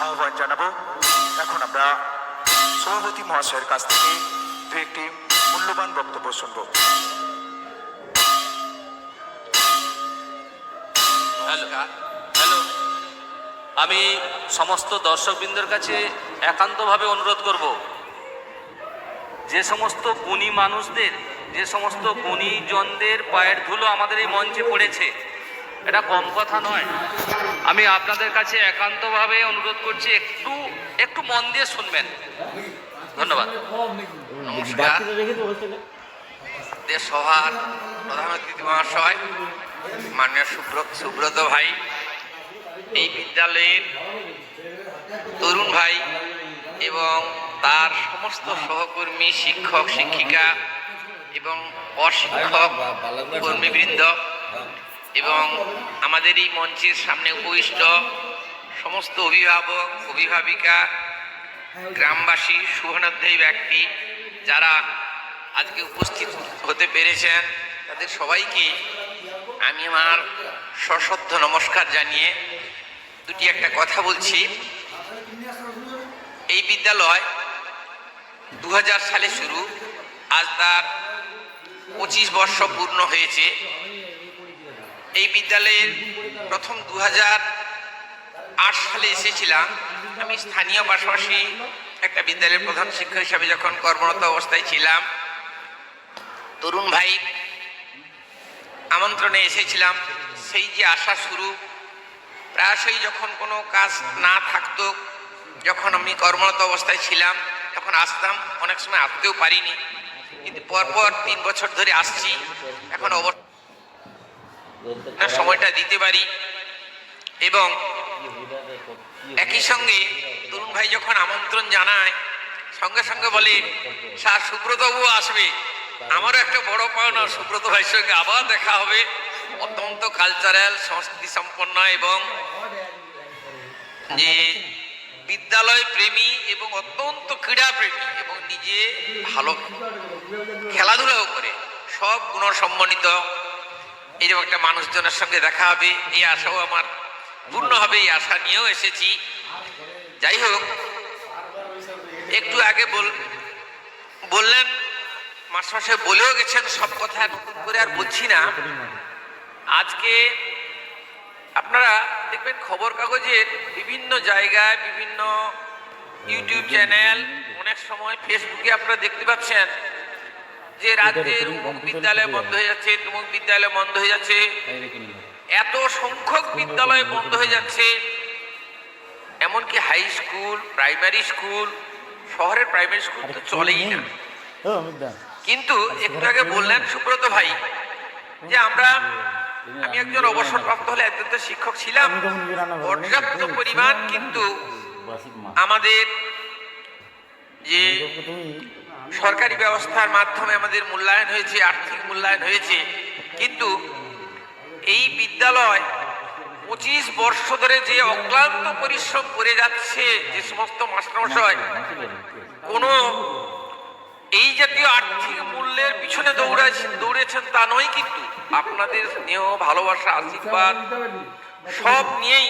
আহ্বান জানাবো। এখন আমরা সভাপতি মহাশয়ের কাছ থেকে দু একটি মূল্যবান বক্তব্য শুনব। হ্যালো, আমি সমস্ত দর্শকবৃন্দের কাছে একান্তভাবে অনুরোধ করব, যে সমস্ত গুণী মানুষদের, যে সমস্ত গুণীজনদের পায়ের ধুলো আমাদের এই মঞ্চে পড়েছে, এটা কম কথা নয়। আমি আপনাদের কাছে একান্তভাবে অনুরোধ করছি, একটু মন দিয়ে শুনবেন। ধন্যবাদ। নমস্কার। দেশ সভার প্রধান অতিথি মহাশয়, মাননীয় সুব্রত ভাই, এই বিদ্যালয়ের তরুণ ভাই এবং তার সমস্ত সহকর্মী, শিক্ষক শিক্ষিকা এবং অশিক্ষক কর্মীবৃন্দ এবং আমাদের এই মঞ্চের সামনে উপবিষ্ট সমস্ত অভিভাবক, অভিভাবিকা, গ্রামবাসী, শুভানুধ্যায়ী ব্যক্তি যারা আজকে উপস্থিত হতে পেরেছেন, তাদের সবাইকে আমি আমার সশ্রদ্ধ নমস্কার জানিয়ে দুটি একটা কথা বলছি। এই বিদ্যালয় 2000 সালে শুরু, আজ তার 25 বর্ষ পূর্ণ হয়েছে। এই বিদ্যালয়ের প্রথম 2008 সালে এসেছিলাম। আমি স্থানীয় পাশাপাশি একটা বিদ্যালয়ের প্রধান শিক্ষক হিসাবে যখন কর্মরত অবস্থায় ছিলাম, তরুণ ভাই আমন্ত্রণে এসেছিলাম। সেই যে আসা শুরু, প্রায়শই যখন কোনো কাজ না থাকতো, যখন আমি কর্মরত অবস্থায় ছিলাম তখন আসতাম, অনেক সময় আসতেও পারিনি, কিন্তু পরপর 3 বছর ধরে আসছি। এখন সময়টা দিতে পারি এবং একই সঙ্গে তরুণ ভাই যখন আমন্ত্রণ জানায়, সঙ্গে সঙ্গে বলে, স্যার সুব্রতবাবু আসবে। আমারও একটা বড় পাওনা, সুব্রত ভাইয়ের সঙ্গে আবার দেখা হবে। অত্যন্ত কালচারাল, সংস্কৃতি সম্পন্ন এবং যে বিদ্যালয় প্রেমী এবং অত্যন্ত ক্রীড়া প্রেমী এবং নিজে ভালো খেলাধুলাও করে, সব গুণ সম্মানিত এরকম একটা মানুষজনের সঙ্গে দেখা হবে, এই আশাও আমার পূর্ণ হবে। এই আশা নিয়েও এসেছি। যাই হোক, একটু আগে বললেন, মাস্টারমশাই বলেও গেছেন, সব কথা নতুন করে আর বলছি না। আজকে আপনারা দেখবেন খবর কাগজের বিভিন্ন জায়গায়, বিভিন্ন ইউটিউব চ্যানেল, অনেক সময় ফেসবুকে আপনারা দেখতে পাচ্ছেন যে রাজ্যের অমুক বিদ্যালয় বন্ধ হয়ে যাচ্ছে, তমুক বিদ্যালয় বন্ধ হয়ে যাচ্ছে, এত সংখ্যক বিদ্যালয় বন্ধ হয়ে যাচ্ছে। এমনকি হাই স্কুল, প্রাইমারি স্কুল, শহরের প্রাইমারি স্কুল তো চলেই না। কিন্তু একটু আগে বললেন সুব্রত ভাই যে আমি একজন অবসরপ্রাপ্ত হলে একজন তো শিক্ষক ছিলাম, পর্যাপ্ত পরিমাণ কিন্তু আমাদের যে সরকারি ব্যবস্থার মাধ্যমে আমাদের মূল্যায়ন হয়েছে, আর্থিক মূল্যায়ন হয়েছে, কিন্তু এই বিদ্যালয় 25 বর্ষ ধরে যে অক্লান্ত পরিশ্রম করে যাচ্ছে, যে সমস্ত মাস্টারমশাই কোনো এই জাতীয় আর্থিক মূল্যের পিছনে দৌড়েছেন তা নয়, কিন্তু আপনাদের স্নেহ, ভালোবাসা, আশীর্বাদ সব নিয়েই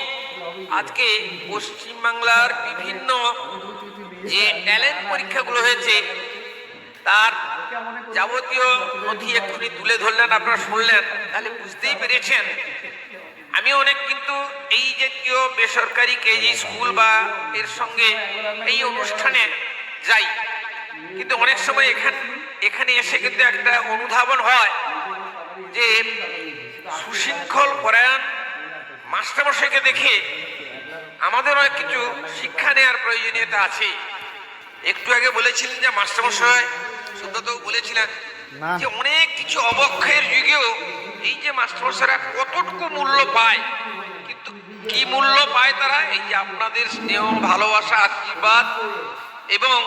আজকে পশ্চিমবাংলার বিভিন্ন যে ট্যালেন্ট পরীক্ষাগুলো হয়েছে তার যাবতীয় নথি এক্ষুনি তুলে ধরলেন, আপনারা শুনলেন, তাহলে বুঝতেই পেরেছেন। আমি অনেক কিন্তু এই জাতীয় বেসরকারি কেজি স্কুল বা এর সঙ্গে এই অনুষ্ঠানে যাই, কিন্তু অনেক সময় এখানে এসে কিন্তু একটা অনুধাবন হয় যে সুশৃঙ্খল পরায়ণ মাস্টারমশাইকে দেখে আমাদের অনেক কিছু শিক্ষা নেওয়ার প্রয়োজনীয়তা আছে। একটু আগে বলেছিলেন যে মাস্টারমশাই, সুব্রত বলেছিলেন যে অনেক কিছু অবক্ষয়ের যুগেও এই যে মাস্টারমশাইরা কতটুকু মূল্য পায়, কিন্তু কি মূল্য পায় তারা? এই যে আপনাদের স্নেহ, ভালোবাসা, আশীর্বাদ, এবং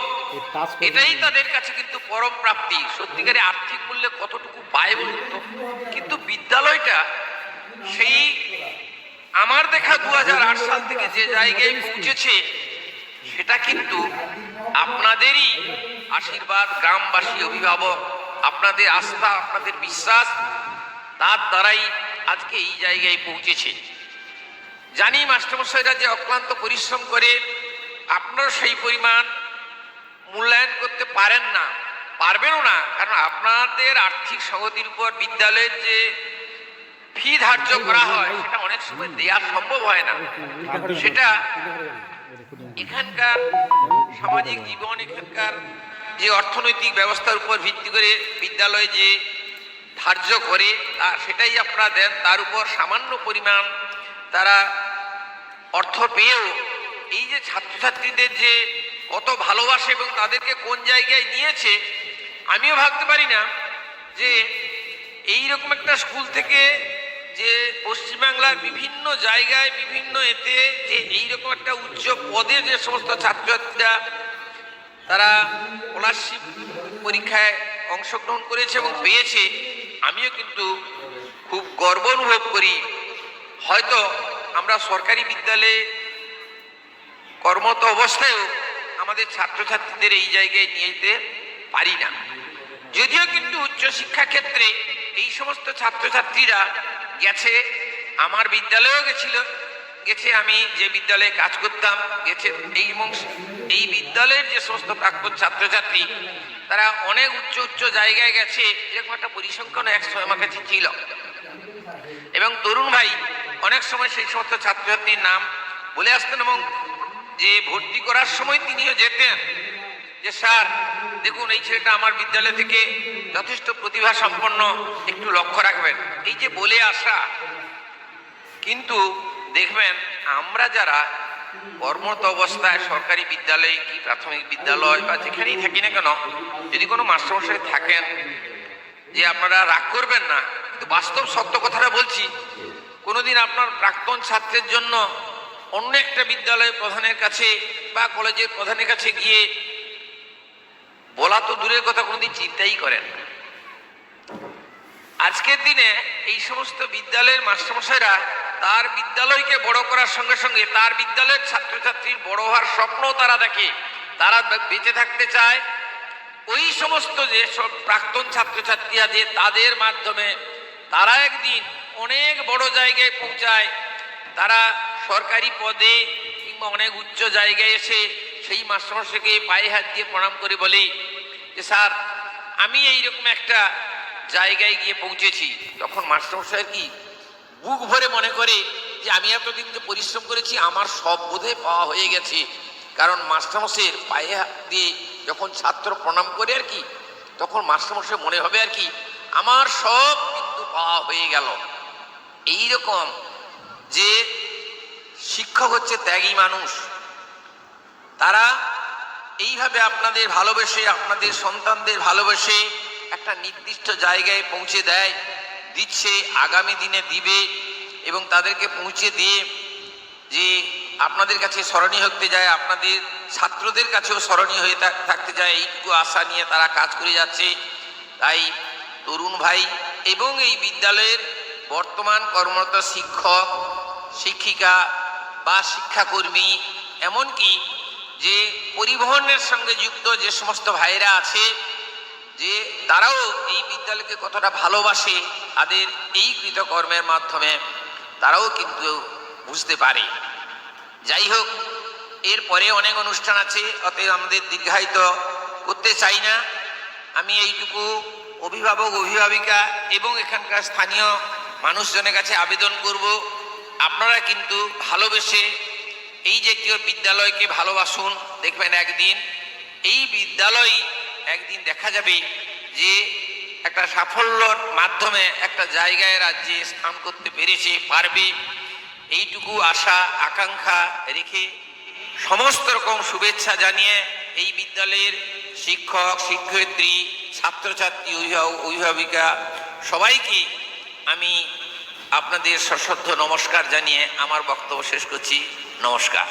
এটাই তাদের কাছে কিন্তু পরম প্রাপ্তি। সত্যিকারে আর্থিক মূল্যে কতটুকু পায় বলুন তো? কিন্তু বিদ্যালয়টা সেই আমার দেখা 2008 সাল থেকে যে জায়গায় পৌঁছেছে, সেটা কিন্তু আপনাদেরই আশীর্বাদ, গ্রামবাসী, অভিভাবক, আপনাদের আস্থা, আপনাদের বিশ্বাস, তার দ্বারাই আজকে এই জায়গায় পৌঁছেছে। জানি মাস্টারমশাইরা যে অক্লান্ত পরিশ্রম করে, আপনারা সেই পরিমাণ মূল্যায়ন করতে পারেন না, পারবেনও না, কারণ আপনাদের আর্থিক সংগতির উপর বিদ্যালয়ের যে ফি ধার্য করা হয় সেটা অনেক সময় দেওয়া সম্ভব হয় না। সেটা এখানকার সামাজিক জীবন, এখানকার যে অর্থনৈতিক ব্যবস্থার উপর ভিত্তি করে বিদ্যালয় যে ধার্য করে সেটাই আপনারা দেন, তার উপর সামান্য পরিমাণ তারা অর্থ পেয়েও এই যে ছাত্রছাত্রীদের যে কত ভালোবাসে এবং তাদেরকে কোন জায়গায় নিয়েছে, আমিও ভাবতে পারি না যে এইরকম একটা স্কুল থেকে যে পশ্চিমবাংলার বিভিন্ন জায়গায় বিভিন্ন এতে যে এইরকম একটা উচ্চ পদে যে সমস্ত ছাত্রছাত্রীরা তারা স্কলারশিপ পরীক্ষায় অংশগ্রহণ করেছে এবং পেয়েছে, আমিও কিন্তু খুব গর্ব অনুভব করি। হয়তো আমরা সরকারি বিদ্যালয়ে কর্মরত অবস্থায়ও আমাদের ছাত্রছাত্রীদের এই জায়গায় নিয়ে যেতে পারি না। যদিও কিন্তু উচ্চশিক্ষা ক্ষেত্রে এই সমস্ত ছাত্রছাত্রীরা গেছে, আমার বিদ্যালয়েও গেছে, আমি যে বিদ্যালয়ে কাজ করতাম গেছে, এই বিদ্যালয়ের যে সমস্ত প্রাক্তন ছাত্রছাত্রী তারা অনেক উচ্চ জায়গায় গেছে, এরকম একটা পরিসংখ্যান একসময় আমার কাছে ছিল। এবং তরুণ ভাই অনেক সময় সেই সমস্ত ছাত্রছাত্রীর নাম বলে আসতেন এবং যে ভর্তি করার সময় তিনিও যেতেন যে স্যার দেখুন এই ছেলেটা আমার বিদ্যালয় থেকে যথেষ্ট প্রতিভা সম্পন্ন, একটু লক্ষ্য রাখবেন, এই যে বলে আসা। কিন্তু দেখবেন আমরা যারা কর্মরত অবস্থায় সরকারি বিদ্যালয়ে কি প্রাথমিক বিদ্যালয় বা যেখানেই থাকি না কেন, যদি কোনো মাস্টারমশাই থাকেন, যে আপনারা রাগ করবেন না, কিন্তু বাস্তব সত্য কথাটা বলছি, কোনোদিন আপনার প্রাক্তন ছাত্রের জন্য অন্য একটা বিদ্যালয়ের প্রধানের কাছে বা কলেজের প্রধানের কাছে গিয়ে বলা তো দূরের কথা, কোনোদিন চিন্তাই করেন না। আজকের দিনে এই সমস্ত বিদ্যালয়ের মাস্টারমশাইরা তার বিদ্যালয়কে বড় করার সঙ্গে সঙ্গে তার বিদ্যালয়ের ছাত্রছাত্রীর বড় হওয়ার স্বপ্নও তারা দেখে, তারা বেঁচে থাকতে চায়। ওই সমস্ত যে সব প্রাক্তন ছাত্রছাত্রীরা যে তাদের মাধ্যমে তারা একদিন অনেক বড় জায়গায় পৌঁছায়, তারা সরকারি পদে কিংবা অনেক উচ্চ জায়গায় এসে সেই মাস্টারমশাইকে পায়ে হাত দিয়ে প্রণাম করে বলে যে স্যার আমি এইরকম একটা জায়গায় গিয়ে পৌঁছেছি, তখন মাস্টারমশাই কি বুক ভরে মনে করে যে আমি এতদিন যে পরিশ্রম করেছি আমার সব বোধে পাওয়া হয়ে গেছে। কারণ মাস্টারমশাইয়ের পায়ে হাত দিয়ে যখন ছাত্র প্রণাম করে আর কি, তখন মাস্টারমশাই মনে হবে আর কি আমার সব কিন্তু পাওয়া হয়ে গেল। এইরকম যে শিক্ষক হচ্ছে ত্যাগী মানুষ, তারা এইভাবে আপনাদের ভালোবেসে, আপনাদের সন্তানদের ভালোবেসে একটা নির্দিষ্ট জায়গায় পৌঁছে দিচ্ছে, আগামী দিনে দিবে এবং তাদেরকে পৌঁছে দিয়ে যে আপনাদের কাছে স্মরণীয় হতে যায়, আপনাদের ছাত্রদের কাছেও স্মরণীয় হয়ে থাকতে যায়, এইটুকু আশা নিয়ে তারা কাজ করে যাচ্ছে। তাই তরুণ ভাই এবং এই বিদ্যালয়ের বর্তমান কর্মরত শিক্ষক, শিক্ষিকা বা শিক্ষাকর্মী, এমনকি যে পরিবহনের সঙ্গে যুক্ত যে সমস্ত ভাইরা আছে, যে তারাও এই বিদ্যালয়কে কতটা ভালোবাসে তাদের এই কৃতকর্মের মাধ্যমে তারাও কিন্তু বুঝতে পারে। যাই হোক, এরপরে অনেক অনুষ্ঠান আছে, অতএব আমাদের দীর্ঘায়িত করতে চাই না। আমি এইটুকু অভিভাবক, অভিভাবিকা এবং এখানকার স্থানীয় মানুষজনের কাছে আবেদন করব, আপনারা কিন্তু ভালোবেসে এই জাতীয় বিদ্যালয়কে ভালোবাসুন। দেখবেন একদিন এই বিদ্যালয় একদিন দেখা যাবে যে একটা সাফল্যর মাধ্যমে একটা জায়গায় রাজ্যে স্থান করতে পেরেছে, পারবে। এইটুকু আশা আকাঙ্ক্ষা রেখে সমস্ত রকম শুভেচ্ছা জানিয়ে এই বিদ্যালয়ের শিক্ষক, শিক্ষয়িত্রী, ছাত্রছাত্রী, অভিভাবিকা সবাইকে আমি আপনাদের সশ্রদ্ধ নমস্কার জানিয়ে আমার বক্তব্য শেষ করছি। নমস্কার।